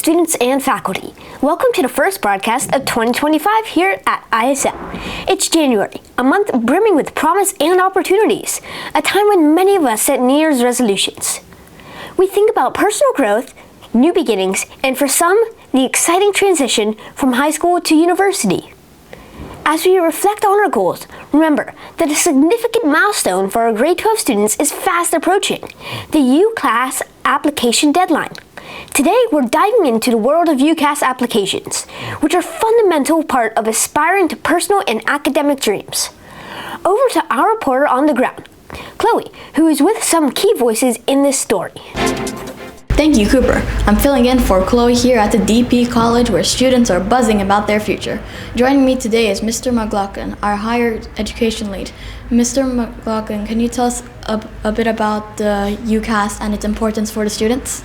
students and faculty. Welcome to the first broadcast of 2025 here at ISL. It's January, a month brimming with promise and opportunities, a time when many of us set New Year's resolutions. We think about personal growth, new beginnings, and for some, the exciting transition from high school to university. As we reflect on our goals, remember that a significant milestone for our grade 12 students is fast approaching, the UCAS application deadline. Today, we're diving into the world of UCAS applications, which are a fundamental part of aspiring to personal and academic dreams. Over to our reporter on the ground, Chloe, who is with some key voices in this story. Thank you, Cooper. I'm filling in for Chloe here at the DP College where students are buzzing about their future. Joining me today is Mr. McLoughlin, our higher education lead. Mr. McLoughlin, can you tell us a bit about the UCAS and its importance for the students?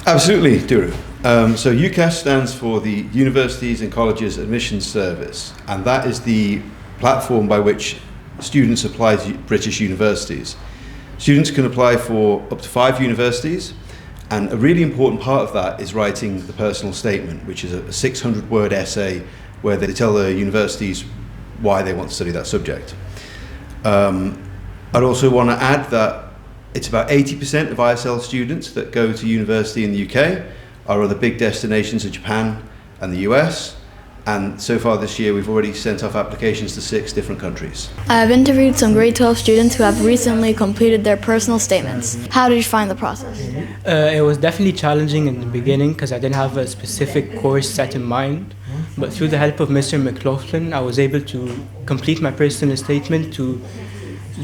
Absolutely, Duru. So UCAS stands for the Universities and Colleges Admissions Service, and that is the platform by which students apply to British universities. Students can apply for up to 5 universities, and a really important part of that is writing the personal statement, which is a 600-word essay where they tell the universities why they want to study that subject. I'd also want to add that it's about 80% of ISL students that go to university in the UK. Our other big destinations are Japan and the US. And so far this year, we've already sent off applications to 6 different countries. I've interviewed some grade 12 students who have recently completed their personal statements. How did you find the process? It was definitely challenging in the beginning because I didn't have a specific course set in mind. But through the help of Mr. McLoughlin, I was able to complete my personal statement to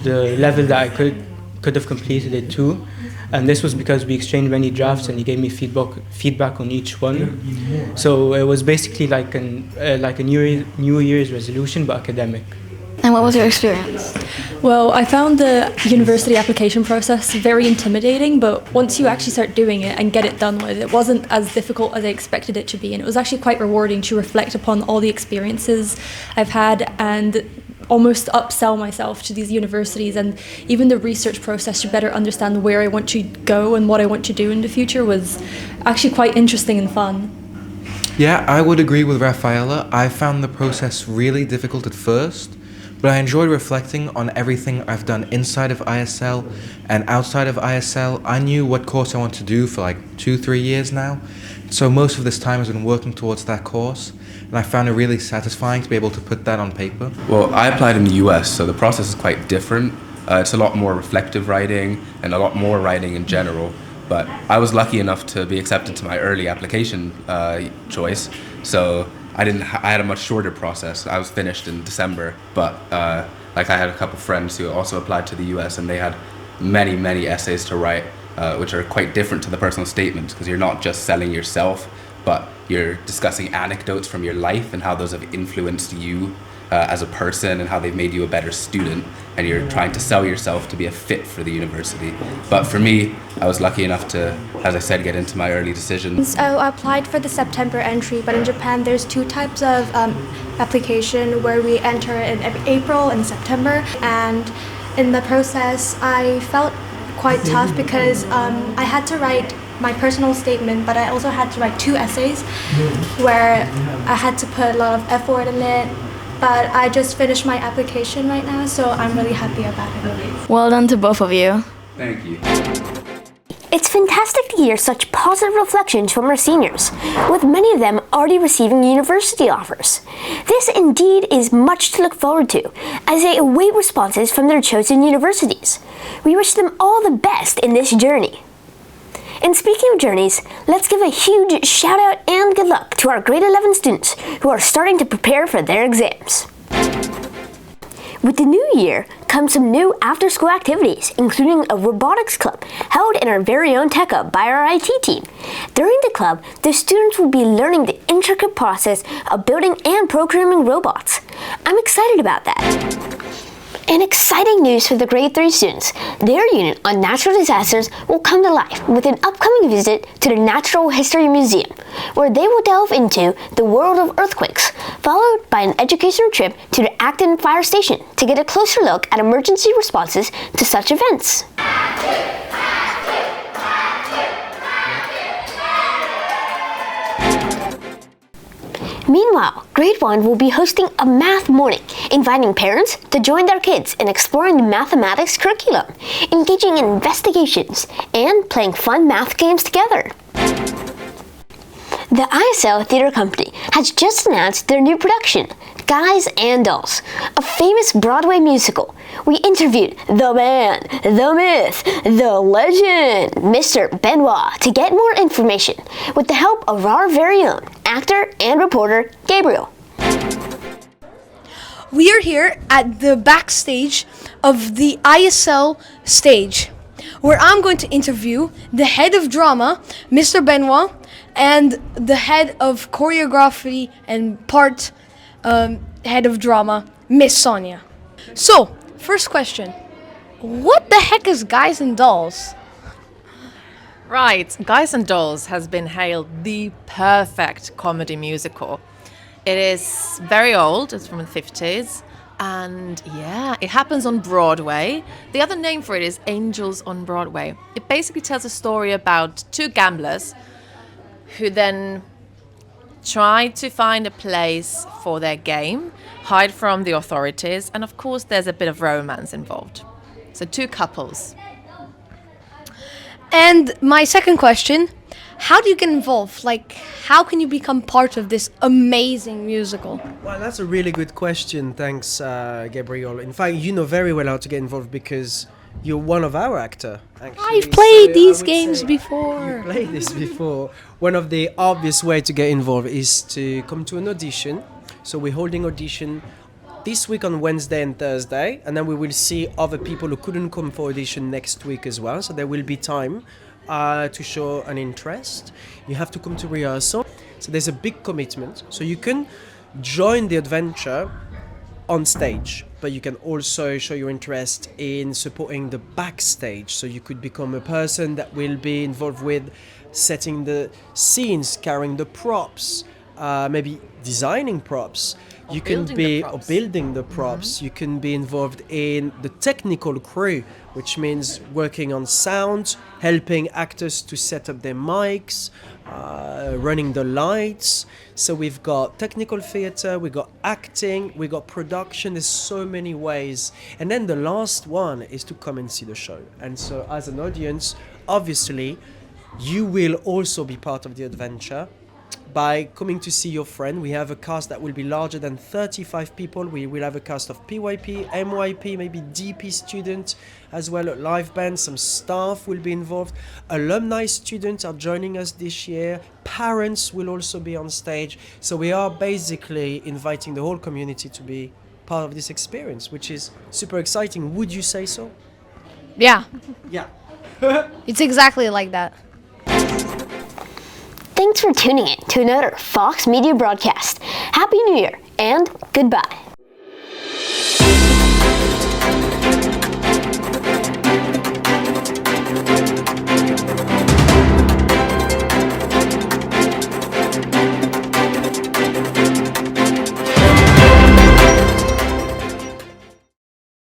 the level that I could have completed it to. And this was because we exchanged many drafts and he gave me feedback on each one. So it was basically like a New Year's resolution, but academic. And what was your experience? Well, I found the university application process very intimidating, but once you actually start doing it and get it done with, it wasn't as difficult as I expected it to be. And it was actually quite rewarding to reflect upon all the experiences I've had and almost upsell myself to these universities, and even the research process to better understand where I want to go and what I want to do in the future was actually quite interesting and fun. Yeah, I would agree with Rafaela. I found the process really difficult at first, but I enjoyed reflecting on everything I've done inside of ISL and outside of ISL. I knew what course I want to do for like 2-3 years now, so most of this time has been working towards that course. And I found it really satisfying to be able to put that on paper. Well, I applied in the US, so the process is quite different. It's a lot more reflective writing and a lot more writing in general. But I was lucky enough to be accepted to my early application choice, so I had a much shorter process. I was finished in December, but I had a couple friends who also applied to the US, and they had many essays to write, which are quite different to the personal statement, because you're not just selling yourself, but you're discussing anecdotes from your life and how those have influenced you as a person and how they've made you a better student, and you're trying to sell yourself to be a fit for the university. But for me, I was lucky enough to, as I said, get into my early decision. So I applied for the September entry, but in Japan there's 2 types of application where we enter in April and September, and in the process I felt quite tough because I had to write my personal statement, but I also had to write 2 essays where I had to put a lot of effort in it. But I just finished my application right now, so I'm really happy about it. Well done to both of you. Thank you. It's fantastic to hear such positive reflections from our seniors, with many of them already receiving university offers. This indeed is much to look forward to, as they await responses from their chosen universities. We wish them all the best in this journey. And speaking of journeys, let's give a huge shout out and good luck to our grade 11 students who are starting to prepare for their exams. With the new year comes some new after-school activities, including a Robotics Club held in our very own Tech Hub by our IT team. During the club, the students will be learning the intricate process of building and programming robots. I'm excited about that. And exciting news for the grade 3 students. Their unit on natural disasters will come to life with an upcoming visit to the Natural History Museum, where they will delve into the world of earthquakes, followed by an educational trip to the Acton fire station to get a closer look at emergency responses to such events. Meanwhile, Grade 1 will be hosting a math morning, inviting parents to join their kids in exploring the mathematics curriculum, engaging in investigations, and playing fun math games together. The ISL Theatre Company has just announced their new production, Guys and Dolls, a famous Broadway musical. We interviewed the man, the myth, the legend, Mr. Benoit, to get more information with the help of our very own actor and reporter, Gabriel. We are here at the backstage of the ISL stage, where I'm going to interview the head of drama, Mr. Benoit, and the head of choreography and part head of drama, Miss Sonia. So, first question. What the heck is Guys and Dolls? Right, Guys and Dolls has been hailed the perfect comedy musical. It is very old, it's from the 50s, and yeah, it happens on Broadway. The other name for it is Angels on Broadway. It basically tells a story about two gamblers who then try to find a place for their game, hide from the authorities, and of course there's a bit of romance involved. So two couples. And my second question, how do you get involved? Like, how can you become part of this amazing musical? Well, that's a really good question. Thanks, Gabriel. In fact, you know very well how to get involved because you're one of our actors. I've played these games before. You played this before. One of the obvious ways to get involved is to come to an audition. So we're holding audition this week on Wednesday and Thursday, and then we will see other people who couldn't come for audition next week as well. So there will be time to show an interest. You have to come to rehearsal. So there's a big commitment. So you can join the adventure on stage, but you can also show your interest in supporting the backstage. So you could become a person that will be involved with setting the scenes, carrying the props, maybe designing props. You can be or building the props. You can be involved in the technical crew, which means working on sound, helping actors to set up their mics, running the lights. So we've got technical theatre, we've got acting, we've got production. There's so many ways. And then the last one is to come and see the show. And so as an audience, obviously, you will also be part of the adventure by coming to see your friend. We have a cast that will be larger than 35 people. We will have a cast of PYP, MYP, maybe DP students, as well as live band. Some staff will be involved. Alumni students are joining us this year. Parents will also be on stage. So we are basically inviting the whole community to be part of this experience, which is super exciting. Would you say so? Yeah, Yeah. it's exactly like that. Thanks for tuning in to another Fox Media broadcast. Happy New Year and goodbye.